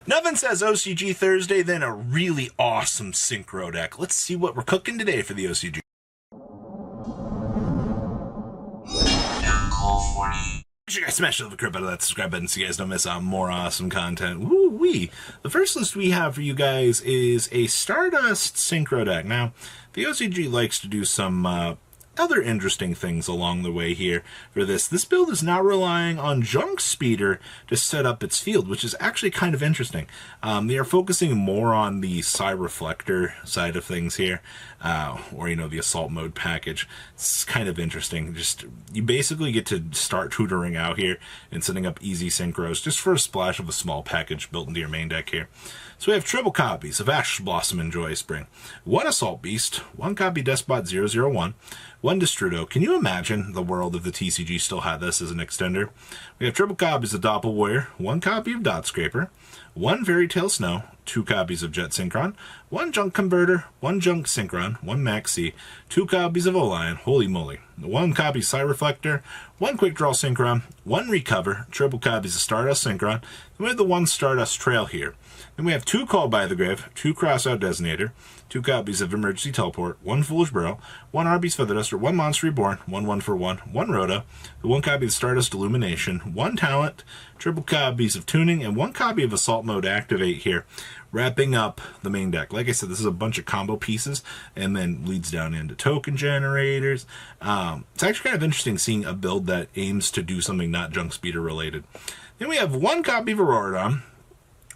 Nothing says OCG Thursday than a really awesome Synchro deck. Let's see what we're cooking today for the OCG. Make sure you guys smash the crap out of that subscribe button so you guys don't miss out on more awesome content. Woo-wee! The first list we have for you guys is a Stardust Synchro deck. Now, the OCG likes to do some other interesting things along the way here for this. This build is not relying on Junk Speeder to set up its field, which is actually kind of interesting. They are focusing more on the Psy Reflector side of things here, or, the Assault Mode package. It's kind of interesting. Just, you basically get to start tutoring out here and setting up easy synchros just for a splash of a small package built into your main deck here. So we have triple copies of Ash Blossom and Joy Spring, one Assault Beast, one copy Despot 001, one Destrudo. Can you imagine the world if the TCG still had this as an extender? We have triple copies of Doppel Warrior, one copy of Dot Scraper, one Fairy Tail Snow, two copies of Jet Synchron, one Junk Converter, one Junk Synchron, one Maxi, two copies of Olion, holy moly, one copy Psy Reflector, one Quick Draw Synchron, one Recover, triple copies of Stardust Synchron, and we have the one Stardust Trail here. Then we have two Call by the Grave, two Crossout Designator, two copies of Emergency Teleport, one Foolish Burrow, one Arby's Feather Duster, one Monster Reborn, one for one Rhoda, one copy of Stardust Illumination, one Talent, triple copies of Tuning, and one copy of Assault Mode Activate here, wrapping up the main deck. Like I said, this is a bunch of combo pieces, and then leads down into token generators. It's actually kind of interesting seeing a build that aims to do something not Junk Speeder related. Then we have one copy of Auroradon,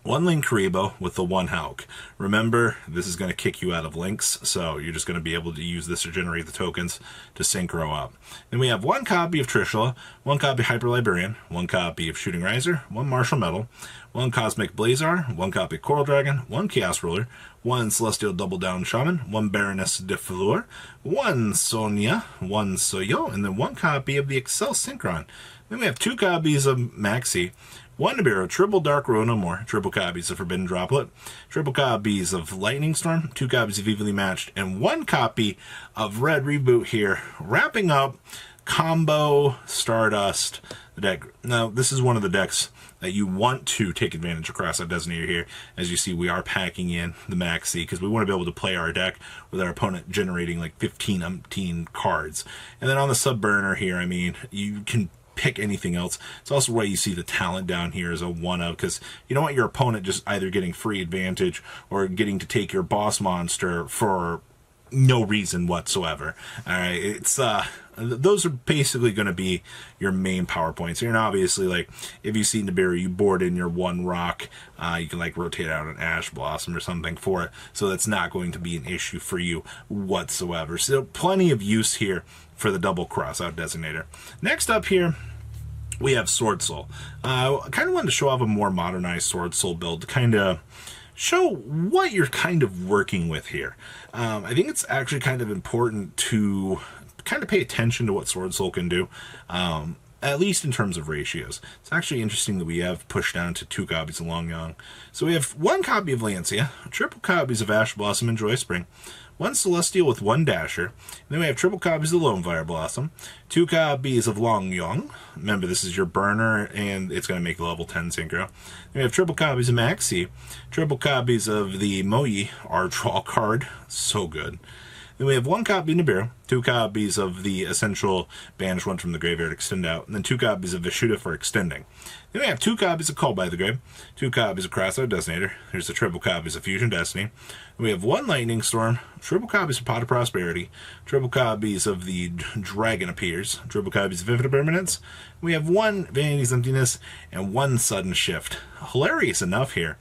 one Link Karibo with the one Hulk. Remember, this is going to kick you out of links, so you're just going to be able to use this to generate the tokens to synchro up. Then we have one copy of Trishula, one copy Hyper Librarian, one copy of Shooting Riser, one Martial Metal, one Cosmic Blazar, one copy of Coral Dragon, one Chaos Ruler, one Celestial Double Down Shaman, one Baroness de Fleur, one Sonia, one Soyo, and then one copy of the Excel Synchron. Then we have two copies of Maxi, one Nibiru, triple Dark Row No More, triple copies of Forbidden Droplet, triple copies of Lightning Storm, two copies of Evenly Matched, and one copy of Red Reboot here, wrapping up Combo Stardust deck. Now, this is one of the decks that you want to take advantage of Crossout Designator here. As you see, we are packing in the Maxi because we want to be able to play our deck with our opponent generating like 15 cards. And then on the sub burner here, you can pick anything else. It's also why you see the talent down here as a one of, because you don't want your opponent just either getting free advantage or getting to take your boss monster for no reason whatsoever. Alright, it's those are basically going to be your main power points here. And obviously, like, if you see Nibiru, you board in your one rock, you can like rotate out an Ash Blossom or something for it, so that's not going to be an issue for you whatsoever. So plenty of use here for the double Crossout Designator. Next up here, we have Swordsol. I kind of wanted to show off a more modernized Swordsol build to kind of show what you're kind of working with here. I think it's actually kind of important to kind of pay attention to what Swordsol can do, at least in terms of ratios. It's actually interesting that we have pushed down to two copies of Long Young. So we have one copy of Lancia, triple copies of Ash Blossom and Joy Spring, one Celestial with one Dasher, and then we have triple copies of Lone Fire Blossom, two copies of Long Young. Remember, this is your burner, and it's going to make level 10 synchro. Then we have triple copies of Maxi, triple copies of the Moyi, our draw card, so good. Then we have one copy of Nibiru, two copies of the Essential Banish One from the Graveyard Extend Out, and then two copies of Vishuddha for extending. Then we have two copies of Call by the Grave, two copies of Crossout Designator, here's the triple copies of Fusion Destiny. We have one Lightning Storm, triple copies of Pot of Prosperity, triple copies of the Dragon Appears, triple copies of Vivid Permanence. We have one Vanity's Emptiness, and one Sudden Shift. Hilarious enough here.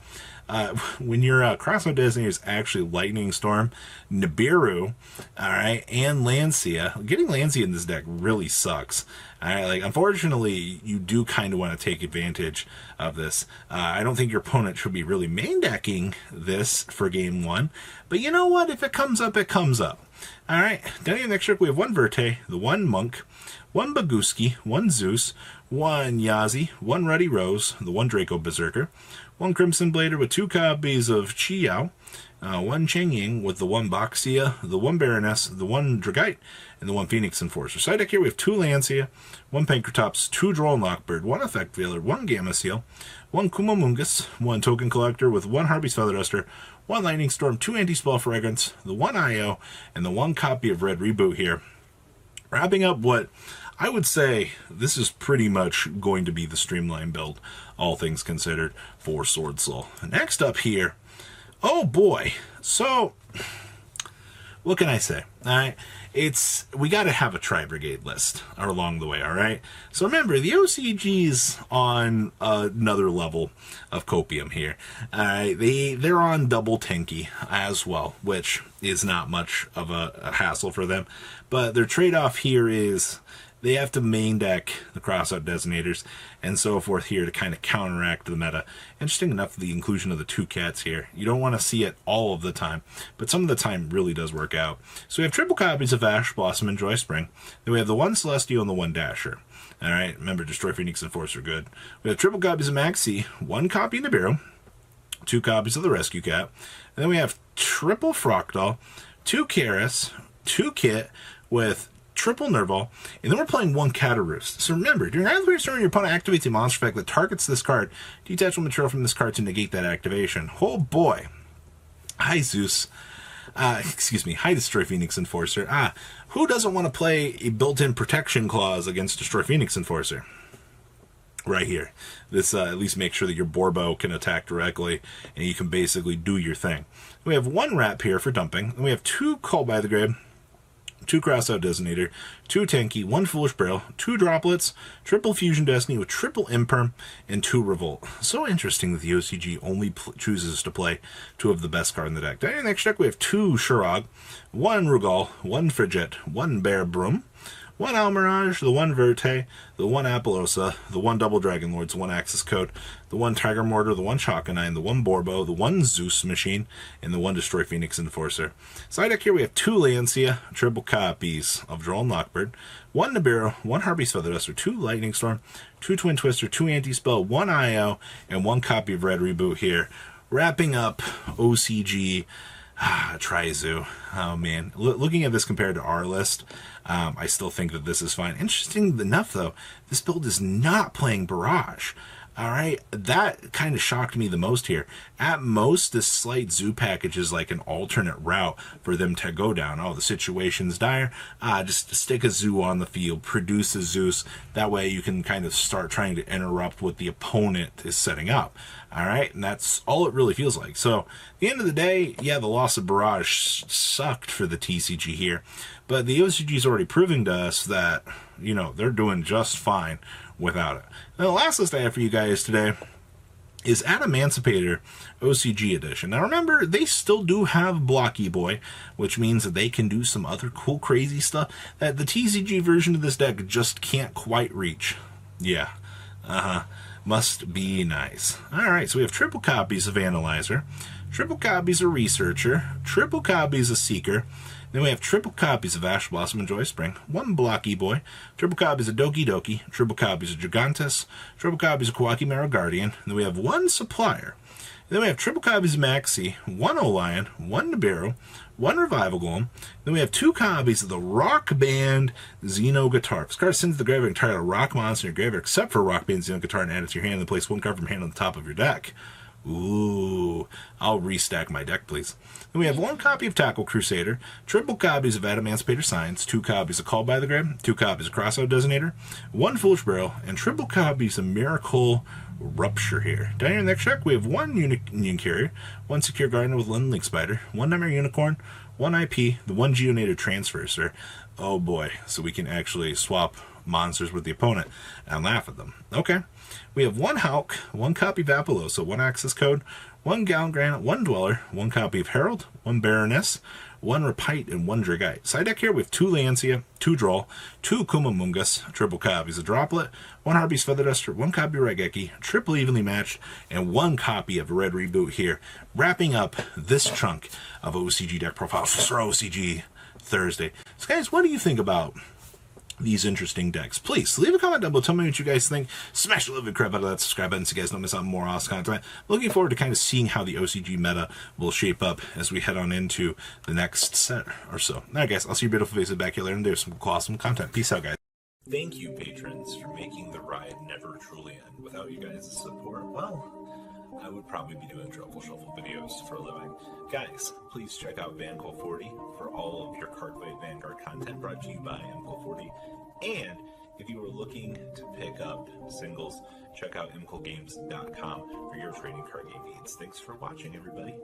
When your Crossout Designator is actually Lightning Storm, Nibiru, alright, and Lancia. Getting Lancia in this deck really sucks. Alright, like, unfortunately, you do kind of want to take advantage of this. I don't think your opponent should be really main decking this for game one, but you know what? If it comes up, it comes up. Alright, down here next trick, we have one Verte, the one Monk, one Baguski, one Zeus, one Yazi, one Ruddy Rose, the one Draco Berserker, one Crimson Blader with 2 copies of Chi-Yao, 1 Cheng Ying with the 1 Baxia, the 1 Baroness, the 1 Dragite, and the 1 Phoenix Enforcer. Side deck here we have 2 Lancia, 1 Pankratops, 2 Droll and Lockbird, 1 Effect Veiler, 1 Gamma Seal, 1 Kumomungus, 1 Token Collector with 1 Harpy's Feather Duster, 1 Lightning Storm, 2 Anti-Spell Fragrance, the 1 IO, and the 1 copy of Red Reboot here. Wrapping up what I would say this is pretty much going to be the streamline build, all things considered, for Swordsol. Next up here, oh boy, so what can I say? All right, we got to have a Tri-Brigade list along the way. All right, so remember the OCG's on another level of copium here. All right, they're on double Tenki as well, which is not much of a hassle for them, but their trade-off here is they have to main deck the crossout designators and so forth here to kind of counteract the meta. Interesting enough, the inclusion of the 2 cats here. You don't want to see it all of the time, but some of the time really does work out. So we have triple copies of Ash, Blossom, and Joy Spring. Then we have the 1 Celestial and the 1 Dasher. All right, remember, Destroy Phoenix and Force are good. We have triple copies of Maxi, 1 copy of Nibiru, 2 copies of the Rescue Cat. And then we have triple Fractal, 2 Karis, 2 Kit with triple Nerval, and then we're playing 1 Cataroost. So remember, during either turn, your opponent activates a monster effect that targets this card. Detach material from this card to negate that activation. Oh boy. Hi, Zeus. Excuse me. Hi, Destroy Phoenix Enforcer. Who doesn't want to play a built-in protection clause against Destroy Phoenix Enforcer? Right here. This at least makes sure that your Borbo can attack directly, and you can basically do your thing. We have 1 Wrap here for dumping, and we have 2 Call by the Grave, 2 Crossout Designator, 2 Tenki, 1 Foolish Burial, 2 Droplets, triple Fusion Destiny with triple Imperm, and 2 Revolt. So interesting that the OCG only chooses to play 2 of the best cards in the deck. Down in the next deck, we have 2 Shurog, 1 Rugal, 1 Frigette, 1 Bear Broom, 1 Almirage, the 1 Verte, the 1 Apollosa, the 1 Double Dragon Lords, the 1 Axis Code, the 1 Tiger Mortar, the 1 Chakanine, the 1 Borbo, the 1 Zeus Machine, and the 1 Destroy Phoenix Enforcer. Side deck here we have 2 Lancia, triple copies of Droll and Lockbird, 1 Nibiru, 1 Harpy's Feather Duster, 2 Lightning Storm, 2 Twin Twister, 2 Anti-Spell, 1 IO, and 1 copy of Red Reboot here. Wrapping up OCG Tri-Zoo. Oh man, looking at this compared to our list, I still think that this is fine. Interesting enough though, this build is not playing Barrage. Alright, that kind of shocked me the most here. At most, this slight zoo package is like an alternate route for them to go down. Oh, the situation's dire. Just stick a zoo on the field, produce a Zeus. That way you can kind of start trying to interrupt what the opponent is setting up. Alright, and that's all it really feels like. So, at the end of the day, yeah, the loss of Barrage sucked for the TCG here. But the OCG is already proving to us that, you know, they're doing just fine without it. Now, the last list I have for you guys today is Adamantipator OCG Edition. Now remember, they still do have Blocky Boy, which means that they can do some other cool, crazy stuff that the TCG version of this deck just can't quite reach. Yeah, must be nice. Alright, so we have triple copies of Analyzer, triple copies of Researcher, triple copies of Seeker. Then we have triple copies of Ash Blossom and Joy Spring, 1 Blocky Boy, triple copies of Doki Doki, triple copies of Gigantes, triple copies of Kawaki Mara Guardian. Then we have 1 Supplier. Then we have triple copies of Maxi, 1 Olion, 1 Nibiru, 1 Revival Golem. Then we have 2 copies of the Rock Band Xeno Guitar. This card sends to the graveyard and target a rock monster in your graveyard except for Rock Band Xeno Guitar and add it to your hand and place 1 card from hand on the top of your deck. Ooh, I'll restack my deck, please. Then we have 1 copy of Tackle Crusader, triple copies of Adamantipator Science, 2 copies of Call by the Grave, 2 copies of Crossout Designator, 1 Foolish Burial, and triple copies of Miracle Rupture here. Down here in the next check, we have 1 Union Carrier, 1 Secure Gardener with London Link Spider, 1 Nightmare Unicorn, 1 IP, the 1 Geonator Transfer. Oh boy, so we can actually swap monsters with the opponent and laugh at them. Okay. We have 1 Hulk, 1 copy of Apollosa, 1 Access Code, 1 Gown Granite, 1 Dweller, 1 copy of Herald, 1 Baroness, 1 Repite, and 1 Dragite. Side deck here we have 2 Lancia, 2 Droll, 2 Kumomungus, triple copies of Droplet, 1 Harpy's Feather Duster, 1 copy of Regeki, triple evenly matched, and 1 copy of Red Reboot here, wrapping up this chunk of OCG deck profiles for OCG Thursday. So guys, what do you think about these interesting decks. Please leave a comment down below. Tell me what you guys think. Smash the living crap out of that subscribe button so you guys don't miss out on more awesome content. Looking forward to kind of seeing how the OCG meta will shape up as we head on into the next set or so. All right, guys, I'll see your beautiful faces back here later, and there's some awesome content. Peace out, guys. Thank you, patrons, for making the ride never truly end. Without you guys' support, well, I would probably be doing Truffle Shuffle videos for a living. Guys, please check out VanCool40 for all of your Cardfight Vanguard content brought to you by MCool40. And if you are looking to pick up singles, check out mcoolgames.com for your trading card game needs. Thanks for watching, everybody.